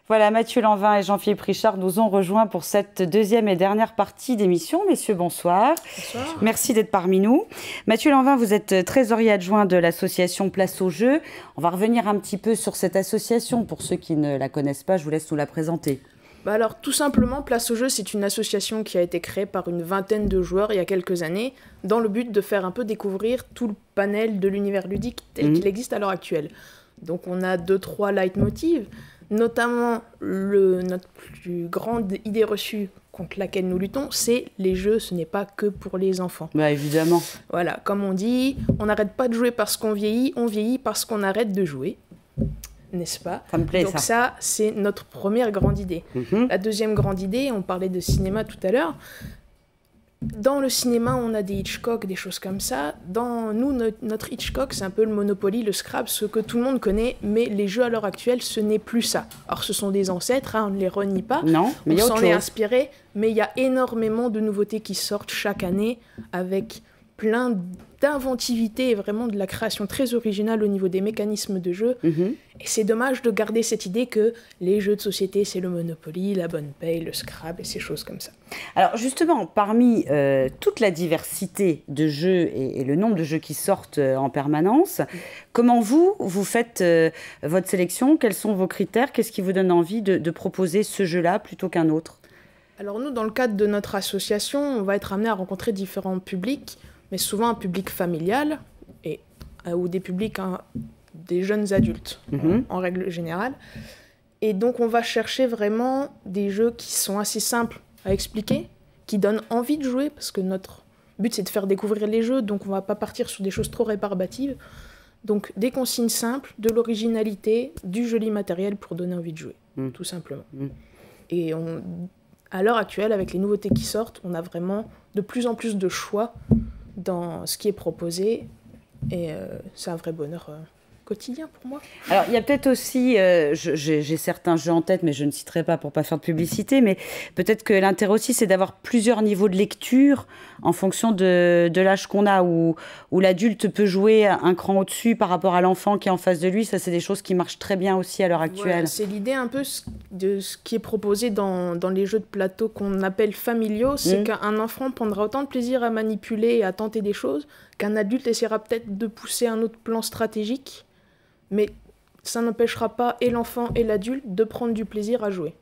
Voilà, Mathieu Lanvin et Jean-Philippe Richard nous ont rejoints pour cette deuxième et dernière partie d'émission. Messieurs, bonsoir. Bonsoir. Merci d'être parmi nous. Mathieu Lanvin, vous êtes trésorier adjoint de l'association Place au Jeu. On va revenir un petit peu sur cette association. Pour ceux qui ne la connaissent pas, je vous laisse nous la présenter. Alors, tout simplement, Place au Jeu, c'est une association qui a été créée par une vingtaine de joueurs il y a quelques années, dans le but de faire un peu découvrir tout le panel de l'univers ludique tel qu'il existe à l'heure actuelle. Donc, on a 2-3 leitmotivs, notamment notre plus grande idée reçue contre laquelle nous luttons, c'est les jeux, ce n'est pas que pour les enfants. Bah évidemment. Voilà, comme on dit, on n'arrête pas de jouer parce qu'on vieillit, on vieillit parce qu'on arrête de jouer. N'est-ce pas? Ça me plaît. Donc ça, c'est notre première grande idée. La deuxième grande idée, on parlait de cinéma tout à l'heure. Dans le cinéma, on a des Hitchcock, des choses comme ça. Dans nous, notre Hitchcock, c'est un peu le Monopoly, le Scrabble, ce que tout le monde connaît, mais les jeux à l'heure actuelle, ce n'est plus ça. Alors, ce sont des ancêtres, on ne les renie pas. Non, mais il y a autre chose. On chose. s'en est inspiré, mais il y a énormément de nouveautés qui sortent chaque année avec plein d'inventivité et vraiment de la création très originale au niveau des mécanismes de jeu. Et c'est dommage de garder cette idée que les jeux de société, c'est le Monopoly, la bonne paye, le Scrabble et ces choses comme ça. Alors justement, parmi toute la diversité de jeux et le nombre de jeux qui sortent en permanence, comment vous faites votre sélection? Quels sont vos critères? Qu'est-ce qui vous donne envie de proposer ce jeu-là plutôt qu'un autre? Alors nous, dans le cadre de notre association, on va être amené à rencontrer différents publics, mais souvent un public familial ou des publics, des jeunes adultes en règle générale. Et donc on va chercher vraiment des jeux qui sont assez simples à expliquer, qui donnent envie de jouer, parce que notre but c'est de faire découvrir les jeux, donc on va pas partir sur des choses trop rébarbatives. Donc des consignes simples, de l'originalité, du joli matériel pour donner envie de jouer, tout simplement. Et à l'heure actuelle, avec les nouveautés qui sortent, on a vraiment de plus en plus de choix dans ce qui est proposé, et c'est un vrai bonheur quotidien pour moi. Alors, il y a peut-être aussi, j'ai certains jeux en tête, mais je ne citerai pas pour ne pas faire de publicité, mais peut-être que l'intérêt aussi, c'est d'avoir plusieurs niveaux de lecture en fonction de l'âge qu'on a, où l'adulte peut jouer un cran au-dessus par rapport à l'enfant qui est en face de lui. Ça, c'est des choses qui marchent très bien aussi à l'heure actuelle. Voilà, c'est l'idée un peu de ce qui est proposé dans les jeux de plateau qu'on appelle familiaux, c'est qu'un enfant prendra autant de plaisir à manipuler et à tenter des choses qu'un adulte essaiera peut-être de pousser un autre plan stratégique. Mais ça n'empêchera pas et l'enfant et l'adulte de prendre du plaisir à jouer.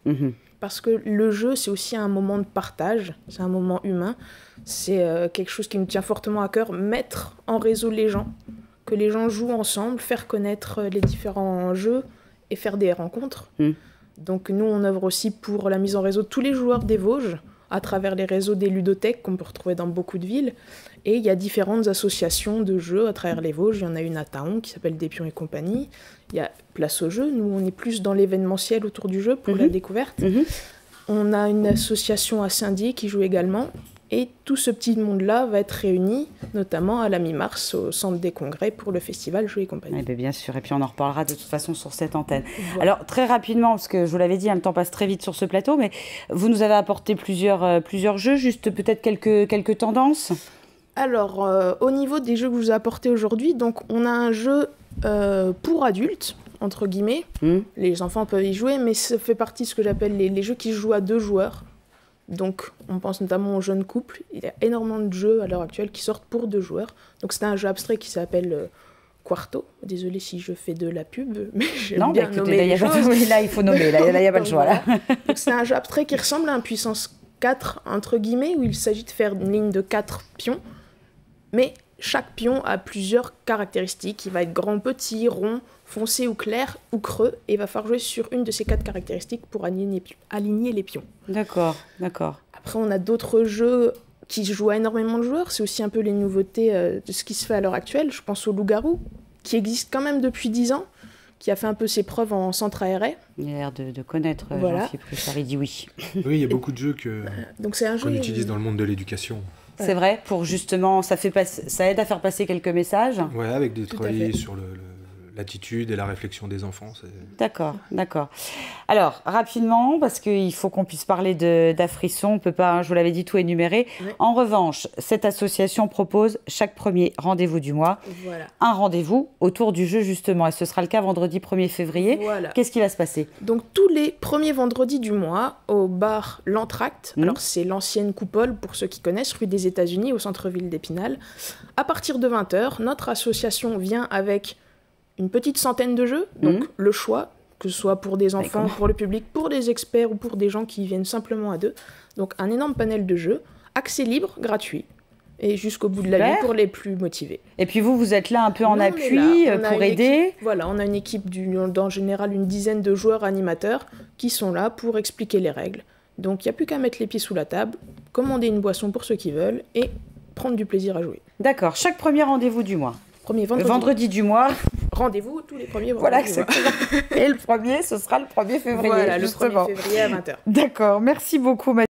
Parce que le jeu, c'est aussi un moment de partage, c'est un moment humain. C'est quelque chose qui nous tient fortement à cœur, mettre en réseau les gens, que les gens jouent ensemble, faire connaître les différents jeux et faire des rencontres. Donc nous, on œuvre aussi pour la mise en réseau de tous les joueurs des Vosges, à travers les réseaux des ludothèques qu'on peut retrouver dans beaucoup de villes. Et il y a différentes associations de jeux à travers les Vosges. Il y en a une à Taon qui s'appelle Des Pions et compagnie. Il y a Place au Jeu. Nous, on est plus dans l'événementiel autour du jeu pour la découverte. On a une association à Saint-Dié qui joue également. Et tout ce petit monde-là va être réuni, notamment à la mi-mars, au Centre des Congrès pour le festival Jeux et compagnie. Bien sûr, et puis on en reparlera de toute façon sur cette antenne. Voilà. Alors, très rapidement, parce que je vous l'avais dit, le temps passe très vite sur ce plateau, mais vous nous avez apporté plusieurs jeux, juste peut-être quelques tendances. Alors, au niveau des jeux que je vous ai apportés aujourd'hui, donc on a un jeu pour adultes, entre guillemets. Les enfants peuvent y jouer, mais ça fait partie de ce que j'appelle les jeux qui se jouent à 2 joueurs. Donc, on pense notamment aux jeunes couples. Il y a énormément de jeux à l'heure actuelle qui sortent pour 2 joueurs. Donc, c'est un jeu abstrait qui s'appelle Quarto. Désolée si je fais de la pub, mais j'aime bien nommer les choses. Là, il faut nommer. Là, il n'y a pas le choix. Là. Donc, c'est un jeu abstrait qui ressemble à un puissance 4, entre guillemets, où il s'agit de faire une ligne de 4 pions. Mais chaque pion a plusieurs caractéristiques. Il va être grand, petit, rond, foncé ou clair, ou creux. Et il va falloir jouer sur une de ces 4 caractéristiques pour aligner les pions. D'accord. Après, on a d'autres jeux qui jouent à énormément de joueurs. C'est aussi un peu les nouveautés de ce qui se fait à l'heure actuelle. Je pense au Loup-garou, qui existe quand même depuis 10 ans, qui a fait un peu ses preuves en centre aéré. Il a l'air de connaître, voilà. Jean-Philippe Richard, il dit oui. Oui, il y a beaucoup de jeux qu'on utilise dans le monde de l'éducation. C'est vrai, pour justement, ça aide à faire passer quelques messages. Ouais, avec des travailler sur l'attitude et la réflexion des enfants. D'accord, d'accord. Alors, rapidement, parce qu'il faut qu'on puisse parler d'Afrisson, on ne peut pas, je vous l'avais dit, tout énumérer. Oui. En revanche, cette association propose chaque premier rendez-vous du mois, un rendez-vous autour du jeu, justement. Et ce sera le cas vendredi 1er février. Voilà. Qu'est-ce qui va se passer? Donc, tous les premiers vendredis du mois, au bar L'Entracte, alors c'est l'ancienne coupole, pour ceux qui connaissent, rue des États-Unis, au centre-ville d'Épinal. À partir de 20h, notre association vient avec une petite centaine de jeux, donc le choix, que ce soit pour des enfants, pour le public, pour des experts ou pour des gens qui viennent simplement à deux. Donc un énorme panel de jeux, accès libre, gratuit, et jusqu'au bout de la nuit pour les plus motivés. Et puis vous êtes là un peu en appui pour aider. Voilà, on a une équipe en général une dizaine de joueurs animateurs qui sont là pour expliquer les règles. Donc il n'y a plus qu'à mettre les pieds sous la table, commander une boisson pour ceux qui veulent et prendre du plaisir à jouer. D'accord, chaque premier rendez-vous du mois. Vendredi du mois. Rendez-vous tous les premiers vendredis. Voilà, exactement. Et le premier, ce sera le 1er février. Voilà, justement. Le 1er février à 20h. D'accord, merci beaucoup Mathilde.